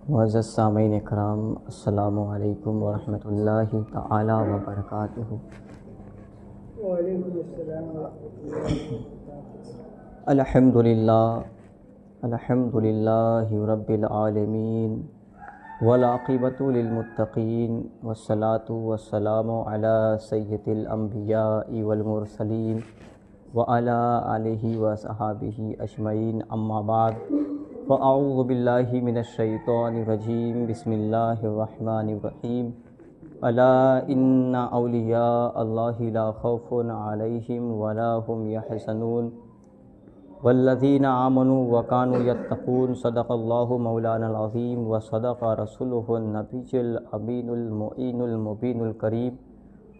معزز سامعین اکرام، السلام علیکم ورحمۃ اللہ تعالی وبرکاتہ۔ وعلیکم السلام ورحمۃ اللہ وبرکاتہ۔ الحمد للہ رب العالمین والعاقبۃ للمتقین والصلاۃ والسلام علی سید الانبیاء والمرسلین وعلی آلہ وصحبہ اجمعین، اما بعد فاعوذ باللہ من الشیطان الرجیم، بسم اللہ الرحمن الرحیم۔ الا ان اولیاء اللہ لا خوف علیہم ولا هم یحزنون والذین آمنوا وکانوا یتقون، صدق اللہ مولانا العظیم وصدق رسولہ النبی الامین المعین المبین الکریم،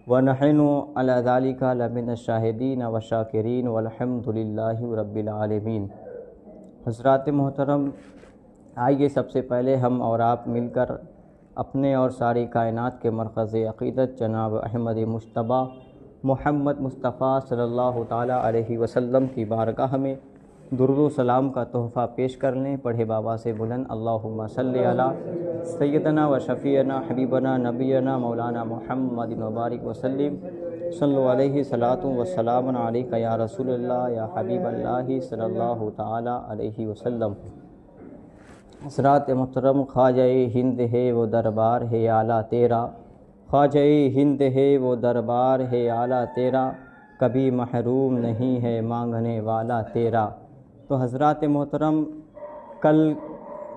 ونحن علی ذلک لمن الشاہدین والشاکرین والحمد للہ رب العالمین۔ حضرات محترم، آئیے سب سے پہلے ہم اور آپ مل کر اپنے اور ساری کائنات کے مرکز عقیدت جناب احمد مجتبیٰ محمد مصطفیٰ صلی اللہ تعالیٰ علیہ وسلم کی بارگاہ میں درود و سلام کا تحفہ پیش کر لیں۔ پڑھے بابا سے بلند اللہم صلی علی سیدنا و شفیعنا حبیبنا نبینا مولانا محمد مبارک وسلم، صلو علیہ صلاۃ و سلام علیک یا رسول اللہ یا حبیب اللہ صلی اللہ تعالیٰ علیہ وسلم۔ حضرات محترم، خواجہ ہند ہے وہ دربار ہے اعلیٰ تیرا، خواجہ ہند ہے وہ دربار ہے اعلیٰ تیرا، کبھی محروم نہیں ہے مانگنے والا تیرا۔ تو حضرات محترم، کل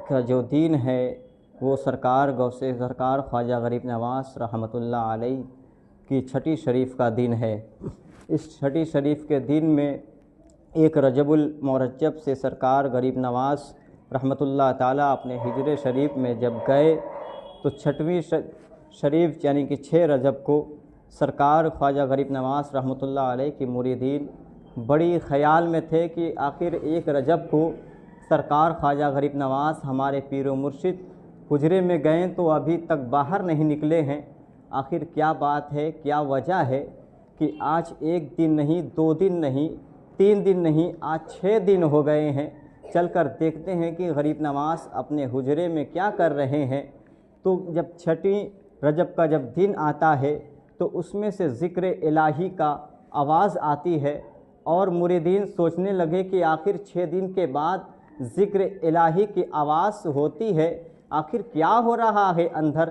کا جو دین ہے وہ غوث سرکار خواجہ غریب نواز رحمۃ اللہ علیہ کی چھٹی شریف کا دن ہے۔ اس چھٹی شریف کے دن میں ایک رجب المرجب سے سرکار غریب نواز رحمۃ اللہ تعالیٰ اپنے ہجر شریف میں جب گئے تو چھٹویں شریف یعنی کہ 6 رجب کو سرکار خواجہ غریب نواز رحمۃ اللہ علیہ کی مریدین بڑی خیال میں تھے کہ آخر 1 رجب کو سرکار خواجہ غریب نواز ہمارے پیر و مرشد حجرے میں گئے تو ابھی تک باہر نہیں نکلے ہیں، آخر کیا بات ہے، کیا وجہ ہے کہ آج 1 دن نہیں، 2 دن نہیں، 3 دن نہیں، آج 6 دن ہو گئے ہیں۔ چل کر دیکھتے ہیں کہ غریب نواز اپنے حجرے میں کیا کر رہے ہیں۔ تو جب چھٹی رجب کا جب دن آتا ہے تو اس میں سے ذکر الہی کا آواز آتی ہے اور مریدین سوچنے لگے کہ آخر 6 دن کے بعد ذکر الہی کی آواز ہوتی ہے، آخر کیا ہو رہا ہے اندر۔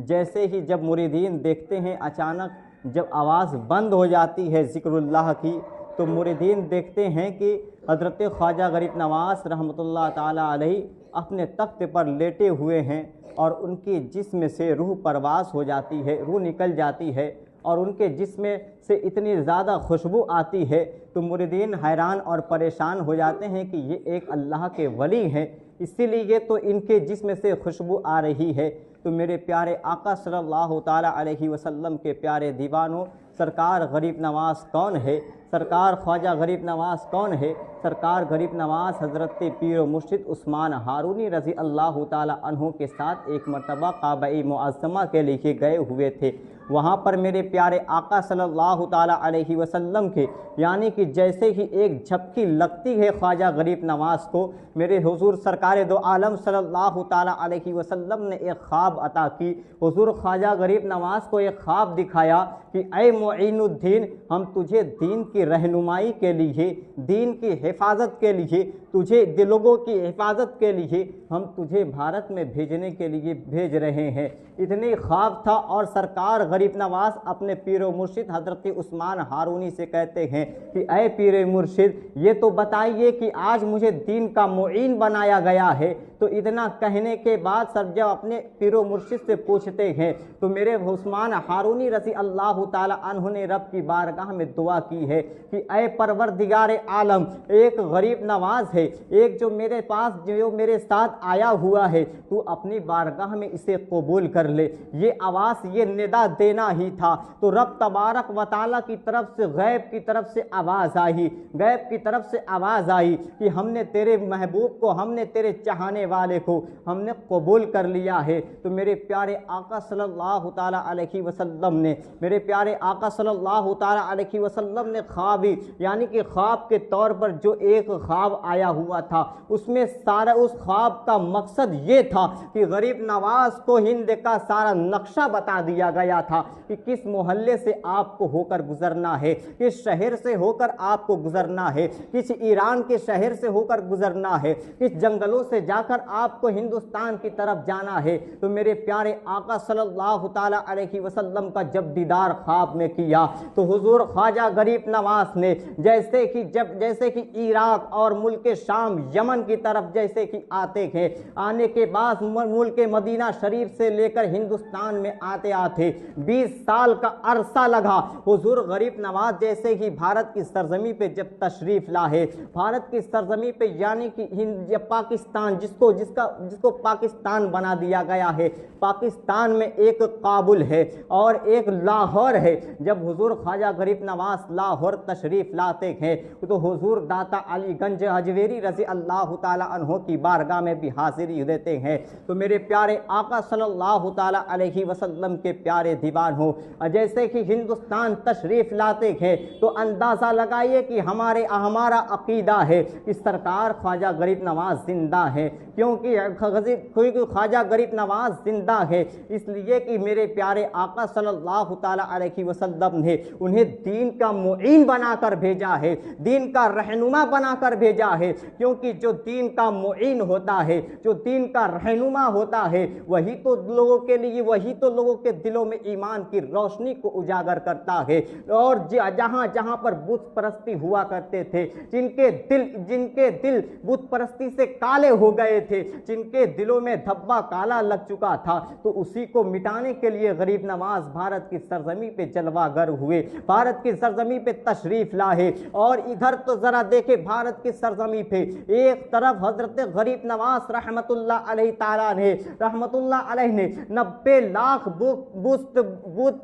جیسے ہی جب مریدین دیکھتے ہیں اچانک جب آواز بند ہو جاتی ہے ذکر اللہ کی، تو مریدین دیکھتے ہیں کہ حضرت خواجہ غریب نواز رحمۃ اللہ تعالیٰ علیہ اپنے تخت پر لیٹے ہوئے ہیں اور ان کی جسم سے روح پرواز ہو جاتی ہے، روح نکل جاتی ہے اور ان کے جسم سے اتنی زیادہ خوشبو آتی ہے تو مریدین حیران اور پریشان ہو جاتے ہیں کہ یہ ایک اللہ کے ولی ہیں، اسی لیے تو ان کے جسم سے خوشبو آ رہی ہے۔ تو میرے پیارے آقا صلی اللہ تعالیٰ علیہ وسلم کے پیارے دیوانوں، سرکار غریب نواز کون ہے؟ سرکار خواجہ غریب نواز کون ہے؟ سرکار غریب نواز حضرت پیر و مرشد عثمان ہارونی رضی اللہ تعالیٰ عنہ کے ساتھ ایک مرتبہ کعبہ معظمہ کے لیے گئے ہوئے تھے۔ وہاں پر میرے پیارے آقا صلی اللہ تعالیٰ علیہ وسلم کے یعنی کہ جیسے ہی ایک جھپکی لگتی ہے خواجہ غریب نواز کو، میرے حضور سرکار دو عالم صلی اللہ تعالیٰ علیہ وسلم نے ایک خواب عطا کی۔ حضور خواجہ غریب نواز کو ایک خواب دکھایا کہ اے معین الدین، ہم تجھے دین کی رہنمائی کے لیے، دین کی حفاظت کے لیے، تجھے لوگوں کی حفاظت کے لیے ہم تجھے بھارت میں بھیجنے کے لیے بھیج رہے ہیں۔ اتنی خواب تھا اور سرکار غریب نواز اپنے پیر و مرشد حضرت عثمان ہارونی سے کہتے ہیں کہ اے پیر مرشد، یہ تو بتائیے کہ آج مجھے دین کا معین بنایا گیا ہے۔ تو اتنا کہنے کے بعد سب جب اپنے پیر و مرشد سے پوچھتے ہیں تو میرے عثمان ہارونی رضی اللہ تعالیٰ عنہ نے رب کی بارگاہ میں دعا کی ہے کہ اے پروردگار عالم، ایک غریب نواز ہے، ایک جو میرے پاس جو میرے ساتھ آیا ہوا ہے، تو اپنی بارگاہ میں اسے قبول کر لے۔ یہ آواز، یہ ندا دینا ہی تھا۔ تو رب تبارک و تعالیٰ کی طرف سے غیب کی طرف سے آواز آئی، غیب کی طرف سے آواز آئی کہ ہم نے تیرے محبوب کو، ہم نے تیرے چاہنے والے کو ہم نے قبول کر لیا ہے۔ تو میرے پیارے آقا صلی اللہ تعالیٰ علیہ وسلم نے، میرے پیارے آقا صلی اللہ تعالیٰ علیہ وسلم نے خواب یعنی کہ خواب کے طور پر جو ایک خواب آیا آیا ہوا تھا، اس میں سارا اس خواب کا مقصد یہ تھا کہ غریب نواز کو ہند کا سارا نقشہ بتا دیا گیا تھا کہ کس محلے سے آپ کو ہو کر گزرنا ہے، کس شہر سے ہو کر آپ کو گزرنا ہے، کس ایران کے شہر سے ہو کر گزرنا ہے، کس جنگلوں سے جا کر آپ کو ہندوستان کی طرف جانا ہے۔ تو میرے پیارے آقا صلی اللہ تعالی علیہ وسلم کا جب دیدار خواب میں کیا تو حضور خواجہ غریب نواز نے جیسے کہ عراق اور ملک شام یمن کی طرف جیسے کہ آتے ہیں، آنے کے بعد ملک مدینہ شریف سے لے کر ہندوستان میں آتے 20 سال کا عرصہ لگا۔ حضور غریب نواز جیسے ہی بھارت کی سرزمین پہ جب تشریف لائے، بھارت کی سرزمین پہ یعنی کہ پاکستان جس کو پاکستان بنا دیا گیا ہے، پاکستان میں ایک کابل ہے اور ایک لاہور ہے۔ جب حضور خواجہ غریب نواز لاہور تشریف لاتے ہیں تو حضور داتا علی گنج حجویری رضی اللہ تعالی عنہ کی بارگاہ میں بھی حاضری دیتے ہیں۔ تو میرے پیارے آقا صلی اللہ تعالی علیہ وسلم کے پیارے دیوان ہو، جیسے کہ ہندوستان تشریف لاتے ہیں تو اندازہ لگائیے کہ ہمارا عقیدہ ہے کہ سرکار خواجہ غریب نواز زندہ ہے۔ کیونکہ خواجہ غریب نواز زندہ ہے اس لیے کہ میرے پیارے آقا صلی اللہ تعالی علیہ وسلم نے انہیں دین کا معین بنا کر بھیجا ہے، دین کا رہنما بنا کر بھیجا ہے۔ کیونکہ جو دین کا معین ہوتا ہے، جو دین کا رہنما ہوتا ہے، وہی تو لوگوں کے دلوں میں ایمان کی روشنی کو اجاگر کرتا ہے۔ اور جہاں جہاں پر بت پرستی ہوا کرتے تھے، جن کے دل بت پرستی سے کالے ہو گئے تھے، جن کے دلوں میں دھبا کالا لگ چکا تھا، تو اسی کو مٹانے کے لیے غریب نواز بھارت کی سرزمین پہ جلوہ گر ہوئے، بھارت کی سرزمین پہ تشریف لائے۔ اور ادھر تو ذرا دیکھیں بھارت کی سرزمین پہ ایک طرف حضرت غریب نواز رحمت اللہ علیہ نے 90 لاکھ بت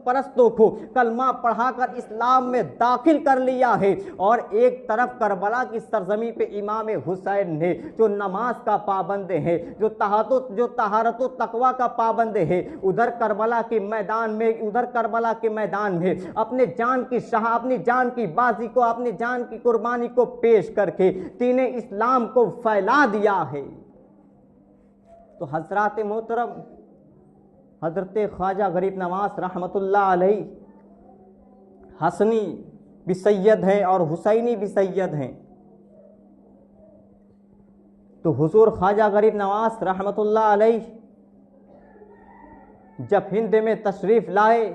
پرستوں کو کلمہ پڑھا کر اسلام میں داخل کر لیا ہے، اور ایک طرف کربلا کی سرزمین پہ امام حسین نے جو نماز کا پابند ہے، جو طہارت و تقوی کا پابند ہے، ادھر کربلا کے میدان میں اپنی جان کی بازی کو، اپنی جان کی قربانی کو پیش کر کے دین اسلام کو پھیلا دیا ہے۔ تو حضرات محترم، حضرت خواجہ غریب نواز رحمت اللہ علیہ حسنی بھی سید ہیں اور حسینی بھی سید ہیں۔ تو حضور خواجہ غریب نواز رحمت اللہ علیہ جب ہند میں تشریف لائے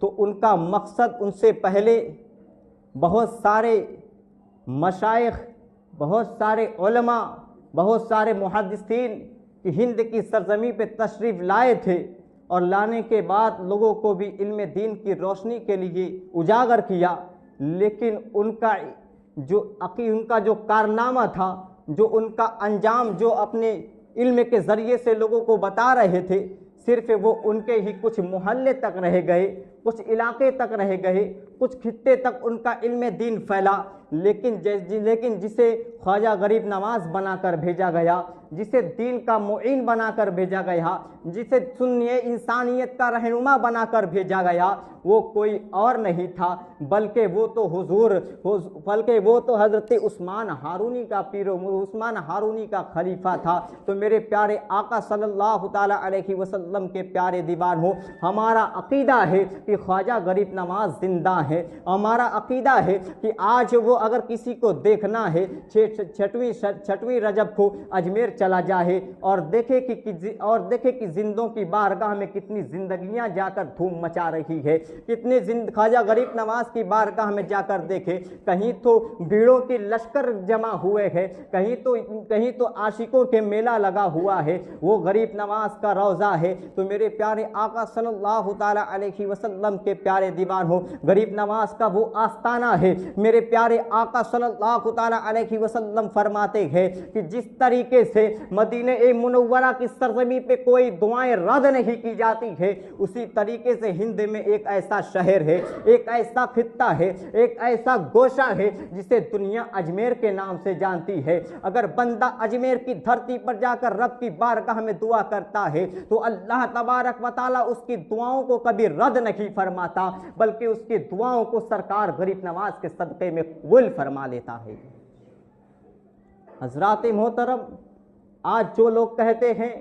تو ان کا مقصد، ان سے پہلے بہت سارے مشائخ، بہت سارے علماء، بہت سارے محدثین ہند کی سرزمین پہ تشریف لائے تھے، اور لانے کے بعد لوگوں کو بھی علم دین کی روشنی کے لیے اجاگر کیا۔ لیکن ان کا جو کارنامہ تھا، جو ان کا انجام، جو اپنے علم کے ذریعے سے لوگوں کو بتا رہے تھے، صرف وہ ان کے ہی کچھ محلے تک رہ گئے، کچھ علاقے تک رہ گئے، کچھ خطے تک ان کا علم دین پھیلا۔ لیکن جسے خواجہ غریب نواز بنا کر بھیجا گیا، جسے دین کا معین بنا کر بھیجا گیا، جسے سنیے انسانیت کا رہنما بنا کر بھیجا گیا، وہ کوئی اور نہیں تھا بلکہ وہ تو حضرت عثمان ہارونی کا عثمان ہارونی کا خلیفہ تھا۔ تو میرے پیارے آقا صلی اللہ تعالی علیہ وسلم کے پیارے دیوان ہو، ہمارا عقیدہ ہے کہ خواجہ غریب نواز زندہ ہے۔ ہمارا عقیدہ ہے کہ آج وہ اگر کسی کو دیکھنا ہے، چھٹویں رجب کو اجمیر چلا جائے اور دیکھے کہ زندوں کی بارگاہ میں کتنی زندگیاں جا کر دھوم مچا رہی ہے، کتنے خواجہ غریب نواز کی بارگاہ میں جا کر دیکھے، کہیں تو بھیڑوں کی لشکر جمع ہوئے ہیں، کہیں تو عاشقوں کے میلہ لگا ہوا ہے، وہ غریب نواز کا روضہ ہے۔ تو میرے پیارے آقا صلی اللہ تعالی علیہ وسلم کے پیارے دیوان ہو، غریب نواز کا وہ آستانہ ہے۔ میرے پیارے آقا صلی اللہ تعالی علیہ وسلم فرماتے ہیں کہ جس طریقے سے مدینہ منورہ کی سرزمین پہ کوئی دعائیں رد نہیں کی جاتی ہے، اسی طریقے سے ہند میں ایک ایسا شہر ہے، ایک ایسا خطہ ہے، ایک ایسا گوشہ ہے جسے دنیا اجمیر کے نام سے جانتی ہے۔ اگر بندہ اجمیر کی دھرتی پر جا کر رب کی بارگاہ میں دعا کرتا ہے تو اللہ تبارک و تعالیٰ اس کی دعاؤں کو کبھی رد نہیں فرماتا، بلکہ اس کی دعاؤں کو سرکار غریب نواز کے صدقے میں قبول فرما لیتا ہے۔ حضرات محترم، آج جو لوگ کہتے ہیں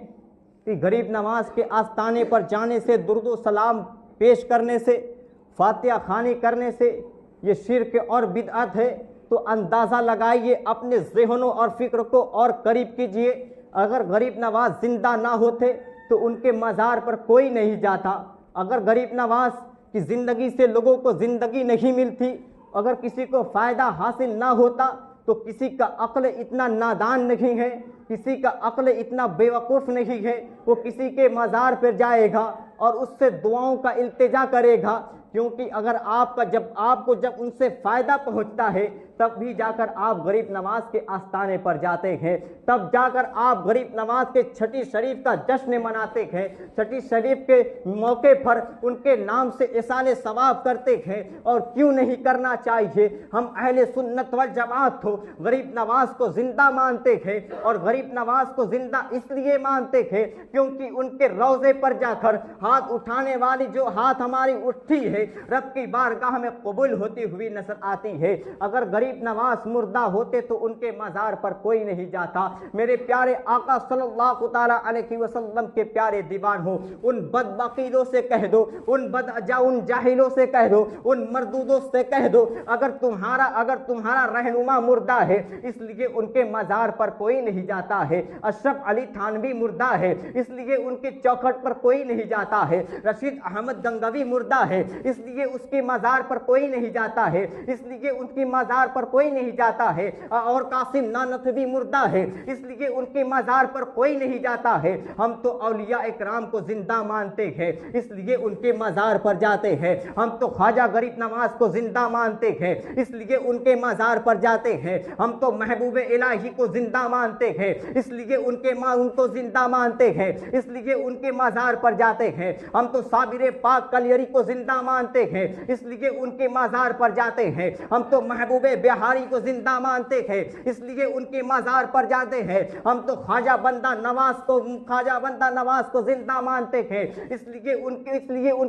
کہ غریب نواز کے آستانے پر جانے سے، درود و سلام پیش کرنے سے، فاتحہ خوانی کرنے سے یہ شرک اور بدعت ہے، تو اندازہ لگائیے، اپنے ذہنوں اور فکر کو اور قریب کیجئے، اگر غریب نواز زندہ نہ ہوتے تو ان کے مزار پر کوئی نہیں جاتا۔ اگر غریب نواز کی زندگی سے لوگوں کو زندگی نہیں ملتی، اگر کسی کو فائدہ حاصل نہ ہوتا، تو کسی کا عقل اتنا نادان نہیں ہے، کسی کا عقل اتنا بیوقوف نہیں ہے، وہ کسی کے مزار پر جائے گا اور اس سے دعاؤں کا التجا کرے گا، کیونکہ اگر آپ کو جب ان سے فائدہ پہنچتا ہے تب بھی جا کر آپ غریب نواز کے آستانے پر جاتے ہیں، تب جا کر آپ غریب نواز کے چھٹی شریف کا جشن مناتے ہیں، چھٹی شریف کے موقع پر ان کے نام سے احسان ثواب کرتے ہیں، اور کیوں نہیں کرنا چاہیے؟ ہم اہل سنت والجماعت ہو غریب نواز کو زندہ مانتے ہیں، اور غریب نواز کو زندہ اس لیے مانتے ہیں کیونکہ ان کے روضے پر جا کر ہاتھ اٹھانے والی جو ہاتھ ہماری اٹھتی ہے رب کی بارگاہ میں قبول ہوتی ہوئی نظر آتی ہے۔ اگر غریب نواز مردہ ہوتے تو ان کے مزار پر کوئی نہیں جاتا۔ میرے پیارے آقا صلی اللہ تعالی علیہ وسلم کے پیارے دیوان ہو، ان بدعقیدوں سے کہہ دو، ان جاہلوں سے کہہ دو، ان مردودوں سے کہہ دو، اگر تمہارا رہنما مردہ ہے اس لیے ان کے مزار پر کوئی نہیں جاتا ہے، اشرف علی تھانوی مردہ ہے اس لیے ان کے چوکھٹ پر کوئی نہیں جاتا ہے، رشید احمد گنگوی مردہ ہے اس لیے اس کے مزار پر کوئی نہیں جاتا ہے، اس لیے ان کی مزار پر کوئی نہیں جاتا ہے، اور قاسم نانوتوی مردہ ہے اس لیے ان کے مزار پر کوئی نہیں جاتا ہے۔ ہم تو اولیاء اکرام کو زندہ مانتے ہیں اس لیے ان کے مزار پر جاتے ہیں، ہم تو خواجہ غریب نواز کو زندہ مانتے ہیں اس لیے ان کے مزار پر جاتے ہیں، ہم تو محبوب الہی کو زندہ مانتے ہیں اس لیے ان کو زندہ مانتے ہیں، اس لیے ان کے مزار پر جاتے ہیں، ہم تو صابر پاک کلیری کو زندہ مانتے ہیں اس لیے ان کے مزار پر جاتے ہیں، ہم تو محبوب بہاری کو زندہ مانتے ہیں اس لیے ان کے مزار پر جاتے ہیں، ہم تو خواجہ بندہ نواز کو زندہ مانتے ہیں اس لیے ان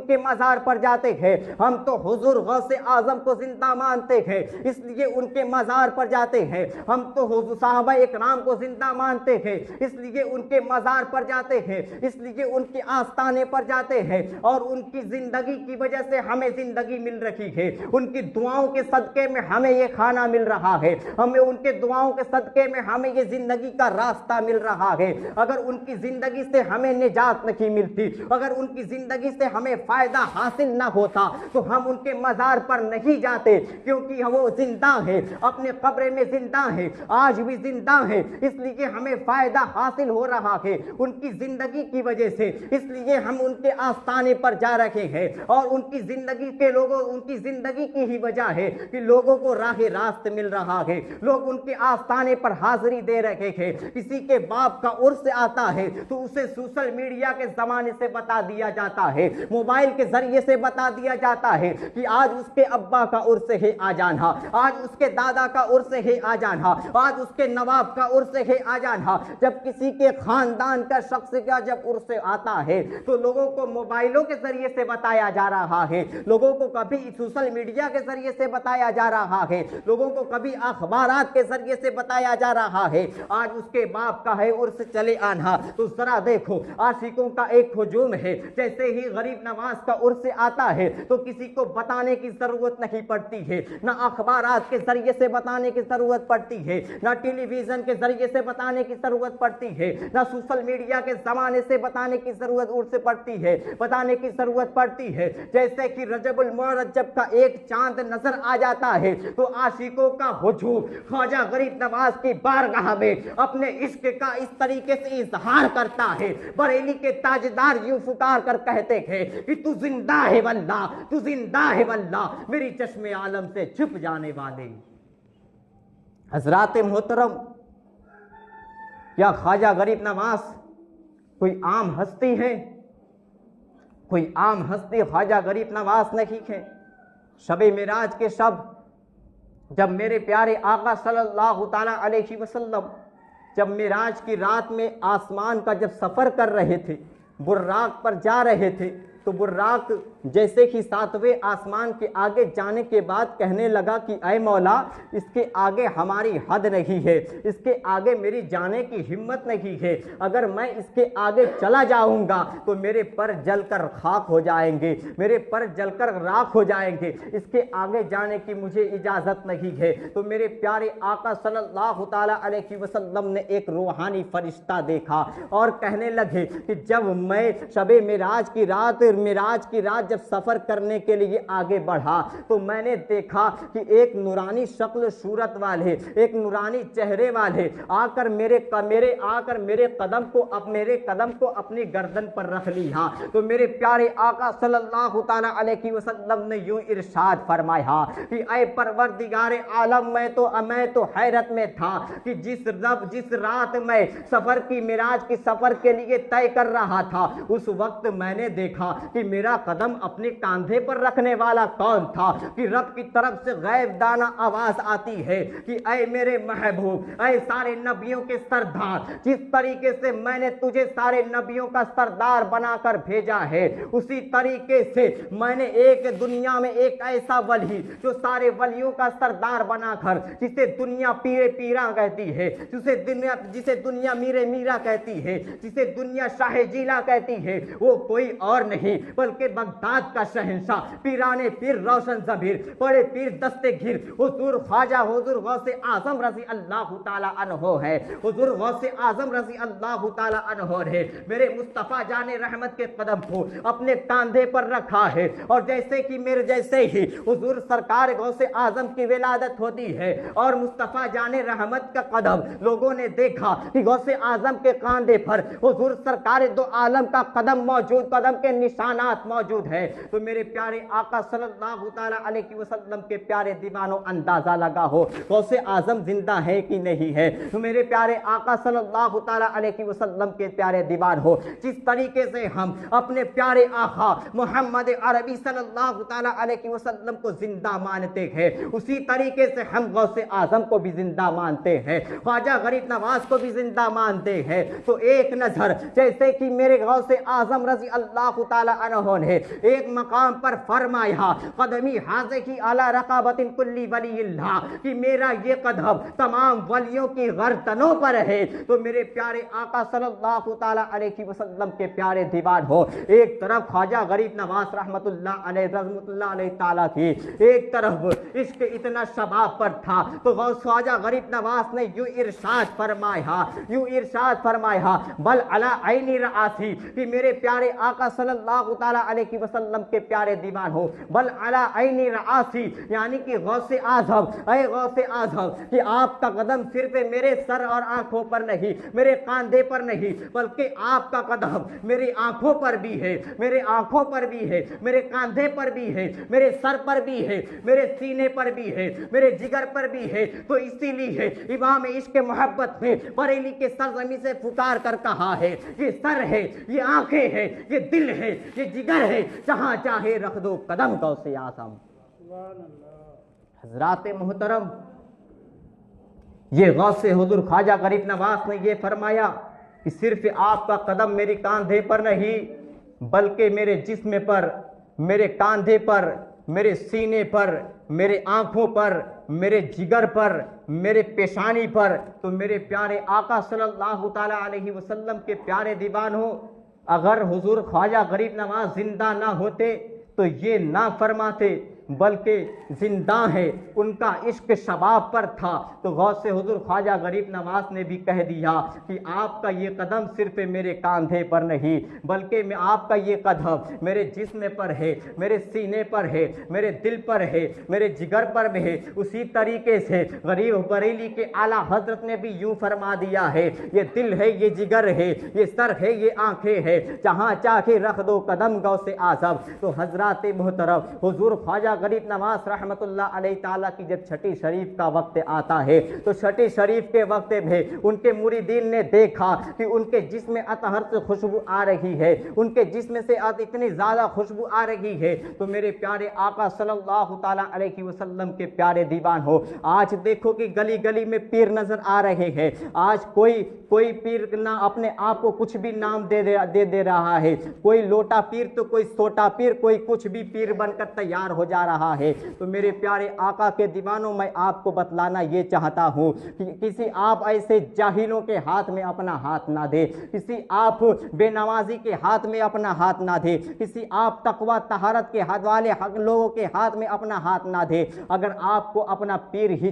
کے مزار پر جاتے ہیں، ہم تو حضور غوث اعظم کو زندہ مانتے ہیں اس لیے ان کے مزار پر جاتے ہیں، ہم تو حضور صحابہ اکرام کو زندہ مانتے ہیں اس لیے ان کے مزار پر جاتے ہیں، اس لیے ان کے آستانے پر جاتے ہیں، اور ان کی زندگی کی وجہ سے ہمیں زندگی مل رہی ہے، ان کی دعاؤں کے صدقے میں ہمیں یہ کھانا مل رہا ہے، ہمیں ان کے دعاؤں کے صدقے میں ہمیں یہ زندگی کا راستہ مل رہا ہے۔ اگر ان کی زندگی سے ہمیں نجات نہیں ملتی، اگر ان کی زندگی سے ہمیں فائدہ حاصل نہ ہوتا تو ہم ان کے مزار پر نہیں جاتے، کیونکہ وہ زندہ ہے، اپنے قبر میں زندہ ہے، آج بھی زندہ ہے، اس لیے ہمیں فائدہ حاصل ہو رہا ہے ان کی زندگی کی وجہ سے، اس لیے ہم ان کے آستانے پر جا رہے ہیں، اور ان کی زندگی کی ہی وجہ ہے کہ لوگوں کو راہ راست مل رہا ہے، لوگ ان کے آستانے پر حاضری دے رہے ہیں۔ کسی کے باپ کا عرس آتا ہے تو اسے سوشل میڈیا کے زمانے سے بتا دیا جاتا ہے، موبائل کے ذریعے سے بتا دیا جاتا ہے کہ آج اس کے ابا کا عرس ہے آ جانا، آج اس کے دادا کا عرس ہے آ جانا، آج اس کے نواب کا عرس ہے آ جانا۔ جب کسی کے خاندان کا شخص کا جب عرس آتا ہے تو لوگوں کو موبائلوں کے ذریعے سے بتایا جا رہا ہے، لوگوں کو کبھی سوشل میڈیا کے ذریعے سے بتایا جا رہا ہے، لوگوں کو کبھی اخبارات کے ذریعے سے بتایا جا رہا ہے۔ آج اس کے باپ کا ہے عرس چلے آنا، تو ذرا دیکھو عاشقوں کا ایک ہجوم ہے، جیسے ہی غریب نواز کا عرس آتا ہے تو کسی کو بتانے کی ضرورت نہیں پڑتی ہے، نہ اخبارات کے ذریعے سے بتانے کی ضرورت پڑتی ہے، نہ ٹیلی ویژن کے ذریعے سے بتانے کی ضرورت پڑتی ہے، نہ سوشل میڈیا کے زمانے سے بتانے کی ضرورت پڑتی ہے۔ جیسے کہ رجب المرجب کا ایک چاند نظر آ جاتا ہے تو عاشقوں کا ہجوم خواجہ غریب نواز کی بارگاہ میں اپنے عشق کا اس طریقے سے اظہار کرتا ہے، بریلی کے تاجدار یوں پکار کر کہتے ہیں کہ تو زندہ ہے واللہ، تو زندہ ہے واللہ، میری چشم عالم سے چھپ جانے والے۔ حضرات محترم، کیا خواجہ غریب نواز کوئی عام ہستی ہے؟ کوئی عام ہستی خواجہ غریب نواز نہیں ہے۔ شب معراج کے شب جب میرے پیارے آقا صلی اللہ تعالی علیہ وسلم جب معراج کی رات میں آسمان کا جب سفر کر رہے تھے، براق پر جا رہے تھے، تو براق جیسے کہ 7ویں آسمان کے آگے جانے کے بعد کہنے لگا کہ اے مولا اس کے آگے ہماری حد نہیں ہے، اس کے آگے میری جانے کی ہمت نہیں ہے، اگر میں اس کے آگے چلا جاؤں گا تو میرے پر جل کر خاک ہو جائیں گے، میرے پر جل کر راکھ ہو جائیں گے، اس کے آگے جانے کی مجھے اجازت نہیں ہے۔ تو میرے پیارے آقا صلی اللہ تعالیٰ علیہ وسلم نے ایک روحانی فرشتہ دیکھا اور کہنے لگے کہ جب میں شب معراج کی رات جب سفر کرنے کے لیے آگے بڑھا تو میں نے دیکھا کہ ایک نورانی شکل صورت والے، ایک نورانی چہرے والے آ کر میرے قدم کو اپنی گردن پر رکھ لیا۔ تو میرے پیارے آقا صلی اللہ تعالیٰ علیہ وسلم نے یوں ارشاد فرمایا کہ اے پروردگار عالم، میں تو حیرت میں تھا کہ جس رات میں معراج کی سفر کے لیے طے کر رہا تھا اس وقت میں نے دیکھا کہ میرا قدم اپنے کاندھے پر رکھنے والا کون تھا، کہ رب کی طرف سے غیب دانہ آواز آتی ہے کہ اے میرے محبوب، اے سارے نبیوں کے سردار، جس طریقے سے میں نے تجھے سارے نبیوں کا سردار بنا کر بھیجا ہے اسی طریقے سے میں نے ایک دنیا میں ایک ایسا ولی جو سارے ولیوں کا سردار بنا کر، جسے دنیا پیرے پیرا کہتی ہے، جسے دنیا میرے میرا کہتی ہے، جسے دنیا شاہ جیلا کہتی ہے، وہ کوئی اور نہیں بلکہ بغداد کا شہنشاہ پیرانے پیر روشن ضمیر بڑے پیر دستے گھر حضور خواجہ حضور غوث اعظم رضی اللہ تعالی عنہ ہے، حضور غوث اعظم رضی اللہ تعالی عنہ ہے۔ میرے مصطفیٰ جان رحمت کے قدم کو اپنے کاندھے پر رکھا ہے، اور جیسے ہی حضور سرکار غوث اعظم کی ولادت ہوتی ہے اور مصطفیٰ جان رحمت کا قدم لوگوں نے دیکھا کہ غوث اعظم کے کاندھے پر حضور سرکار دو عالم کا قدم کے نشانات موجود ہے، تو میرے پیارے آقا صلی اللہ تعالیٰ علیہ وسلم کے پیارے دیوانوں اندازہ لگا ہو غوث اعظم زندہ ہے کہ نہیں ہے۔ تو میرے پیارے آقا صلی اللہ تعالیٰ علیہ وسلم کے پیارے دیوان ہو، جس طریقے سے ہم اپنے پیارے آقا محمد عربی صلی اللہ تعالیٰ علیہ وسلم کو زندہ مانتے ہیں، اسی طریقے سے ہم غوث اعظم کو بھی زندہ مانتے ہیں، خواجہ غریب نواز کو بھی زندہ مانتے ہیں۔ تو ایک نظر جیسے کہ میرے غوث اعظم رضی اللہ تعالیٰ عنہ نے ایک مقام پر فرمایا قدمی حاذقی علی رقابت کلی ولی اللہ، کہ میرا یہ قدم تمام ولیوں کی گردنوں پر ہے، تو میرے پیارے آقا صلی اللہ تعالیٰ علیہ وسلم کے پیارے دیوان ہو، ایک طرف خواجہ غریب نواز رحمت اللہ علیہ تعالیٰ کی، ایک طرف عشق اتنا شباب پر تھا، تو خواجہ غریب نواز نے یوں ارشاد فرمایا بل علی عینی رآسی، کہ میرے پیارے آقا صلی اللہ تعالیٰ علیہ وسلم کے پیارے دیوان ہو، بل علی عینی رآسی، یعنی کہ غوث اعظم کہ آپ کا قدم صرف میرے سر اور آنکھوں پر نہیں، میرے کاندھے پر نہیں، بلکہ آپ کا قدم میری آنکھوں پر بھی ہے، میرے کاندھے پر بھی ہے، میرے سر پر بھی ہے، میرے سینے پر بھی ہے، میرے جگر پر بھی ہے۔ تو اسی لیے امام عشق محبت نے بریلی کے سرزمین سے پکار کر کہا ہے یہ سر ہے، یہ آنکھیں ہے، یہ دل ہے، یہ جگر ہے، جہاں چاہے رکھ دو قدم غوث اعظم۔ حضرات محترم، یہ غوث حضور خواجہ غریب نواز نے یہ فرمایا کہ صرف آپ کا قدم میری کاندھے پر نہیں بلکہ میرے جسم پر، میرے کاندھے پر، میرے سینے پر، میرے آنکھوں پر، میرے جگر پر، میرے پیشانی پر۔ تو میرے پیارے آقا صلی اللہ تعالیٰ علیہ وسلم کے پیارے دیوان ہو، اگر حضور خواجہ غریب نواز زندہ نہ ہوتے تو یہ نہ فرماتے بلکہ زندہ ہے، ان کا عشق شباب پر تھا، تو غوث حضور خواجہ غریب نواز نے بھی کہہ دیا کہ آپ کا یہ قدم صرف میرے کاندھے پر نہیں بلکہ آپ کا یہ قدم میرے جسم پر ہے، میرے سینے پر ہے، میرے دل پر ہے، میرے جگر پر بھی ہے۔ اسی طریقے سے غریب بریلی کے اعلیٰ حضرت نے بھی یوں فرما دیا ہے، یہ دل ہے، یہ جگر ہے، یہ سر ہے، یہ آنکھیں ہے، جہاں چاہے رکھ دو قدم غوث اعظم۔ تو حضرات محترم، حضور خواجہ خواجہ غریب نواز رحمۃ اللہ علیہ تعالیٰ کی جب چھٹی شریف کا وقت آتا ہے تو چھٹی شریف کے وقت میں ان کے مریدین نے دیکھا کہ ان کے جسم میں اطہر سے خوشبو آ رہی ہے، ان کے جسم سے اتنی زیادہ خوشبو آ رہی ہے، تو میرے پیارے آقا صلی اللہ تعالیٰ علیہ وسلم کے پیارے دیوان ہو، آج دیکھو کہ گلی گلی میں پیر نظر آ رہے ہیں، آج کوئی پیر نہ اپنے آپ کو کچھ بھی نام دے رہا ہے، کوئی لوٹا پیر تو کوئی سوٹا پیر، کوئی کچھ بھی پیر بن کر تیار ہو جا رہا ہے۔ تو میرے پیارے آقا کے دیوانوں، میں آپ کو بتلانا یہ چاہتا ہوں کہ کسی آپ ایسے جاہلوں کے ہاتھ میں اپنا ہاتھ نہ دے، کسی آپ بے نمازی کے ہاتھ میں اپنا ہاتھ نہ دے، کسی آپ تقوی طہارت کے ہاتھ والے لوگوں کے ہاتھ میں اپنا ہاتھ نہ دے۔ اگر آپ کو اپنا پیر ہی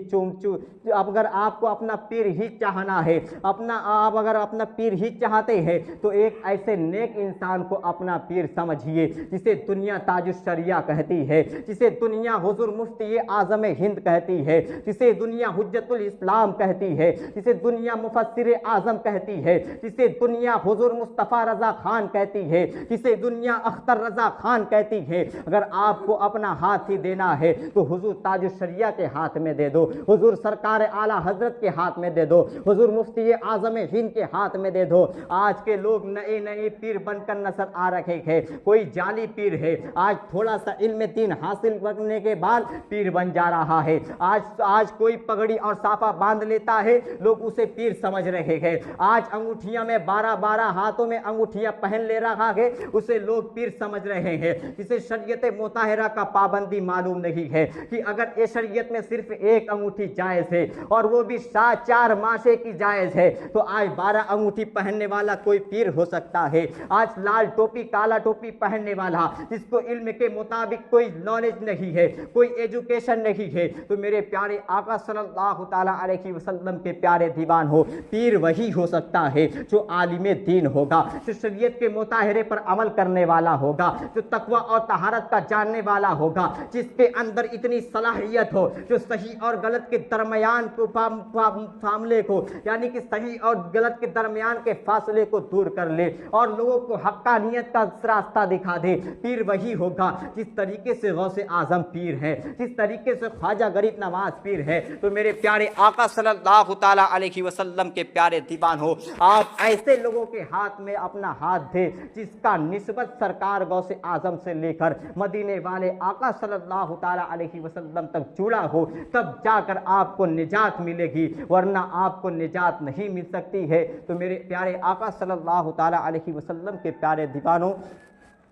اگر آپ کو اپنا پیر ہی چاہنا ہے، آپ اگر اپنا پیر ہی چاہتے ہیں تو ایک ایسے نیک انسان کو اپنا پیر سمجھیے جسے دنیا تاج الشریعہ کہتی ہے، جسے دنیا حضور مفتی اعظم ہند کہتی ہے، جسے دنیا حجت الاسلام کہتی ہے، جسے دنیا مفسر اعظم کہتی ہے، جسے دنیا حضور مصطفیٰ رضا خان کہتی ہے، جسے دنیا اختر رضا خان کہتی ہے۔ اگر آپ کو اپنا ہاتھ ہی دینا ہے تو حضور تاج الشریعہ کے ہاتھ میں دے دو، حضور سرکار اعلیٰ حضرت کے ہاتھ میں دے دو، حضور مفتی اعظم ہند کے ہاتھ میں دے دو۔ آج کے لوگ نئے نئے پیر بن کر نظر آ رہے ہیں، کوئی جعلی پیر ہے، آج تھوڑا سا علم دین حاصل کرنے کے بعد پیر بن جا رہا ہے، آج کوئی پگڑی اور صافہ باندھ لیتا ہے، لوگ اسے پیر سمجھ رہے ہیں، آج انگوٹھیاں میں 12 ہاتھوں میں انگوٹھیاں پہن لے رہا ہے، اسے لوگ پیر سمجھ رہے ہیں۔ جسے شریعت مطہرہ کا پابندی معلوم نہیں ہے کہ اگر یہ شریعت میں صرف ایک انگوٹھی جائز ہے اور وہ بھی 4 ماشے کی جائز ہے، تو آج 12 انگوٹھی پہننے والا کوئی پیر ہو سکتا ہے؟ آج لال ٹوپی کالا ٹوپی پہننے والا جس کو علم کے مطابق کوئی نالج نہیں ہے، کوئی ایجوکیشن نہیں ہے، تو میرے پیارے آقا صلی اللہ تعالیٰ علیہ وسلم کے پیارے دیوان ہو، پیر وہی ہو سکتا ہے جو عالم دین ہوگا، جو شریعت کے مطالعے پر عمل کرنے والا ہوگا، جو تقوی اور طہارت کا جاننے والا ہوگا، جس کے اندر اتنی صلاحیت ہو جو صحیح اور غلط کے درمیان کو فاصلے کو، یعنی کہ صحیح اور غلط کے درمیان کے فاصلے کو دور کر لے اور لوگوں کو حقانیت کا راستہ دکھا دے۔ پیر وہی ہوگا جس طریقے سے غوث اعظم پیر ہے، جس طریقے سے خواجہ غریب نواز پیر ہے۔ تو میرے پیارے آقا صلی اللہ تعالیٰ علیہ وسلم کے پیارے دیوان ہو، آپ ایسے لوگوں کے ہاتھ میں اپنا ہاتھ دے جس کا نسبت سرکار غوث اعظم سے لے کر مدینے والے آقا صلی اللہ تعالیٰ علیہ وسلم تک جڑا ہو، تب جا کر آپ کو نجات ملے گی، ورنہ آپ کو نجات نہیں مل سکتی ہے۔ تو میرے پیارے آقا صلی اللہ تعالیٰ علیہ وسلم کے پیارے دیوانوں،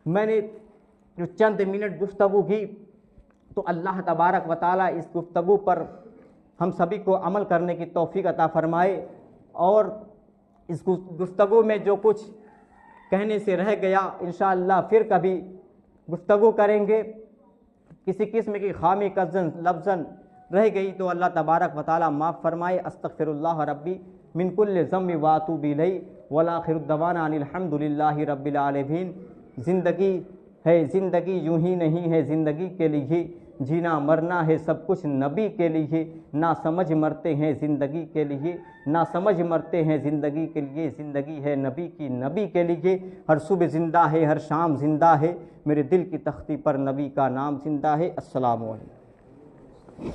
میں نے جو چند منٹ گفتگو کی تو اللہ تبارک و تعالیٰ اس گفتگو پر ہم سبھی کو عمل کرنے کی توفیق عطا فرمائے، اور اس گفتگو میں جو کچھ کہنے سے رہ گیا انشاءاللہ پھر کبھی گفتگو کریں گے، کسی قسم کی خامی لفظاً رہ گئی تو اللہ تبارک و تعالیٰ معاف فرمائے۔ استغفر اللہ ربی من کل ذنب واتوب الیہ والآخر دعوانا ان الحمد للہ رب العالمین۔ زندگی ہے، زندگی یوں ہی نہیں ہے، زندگی کے لیے جینا مرنا ہے سب کچھ نبی کے لیے، نہ سمجھ مرتے ہیں زندگی کے لیے، نہ سمجھ مرتے ہیں زندگی کے لیے، زندگی ہے نبی کی نبی کے لیے، ہر صبح زندہ ہے ہر شام زندہ ہے، میرے دل کی تختی پر نبی کا نام زندہ ہے۔ السلام علیکم۔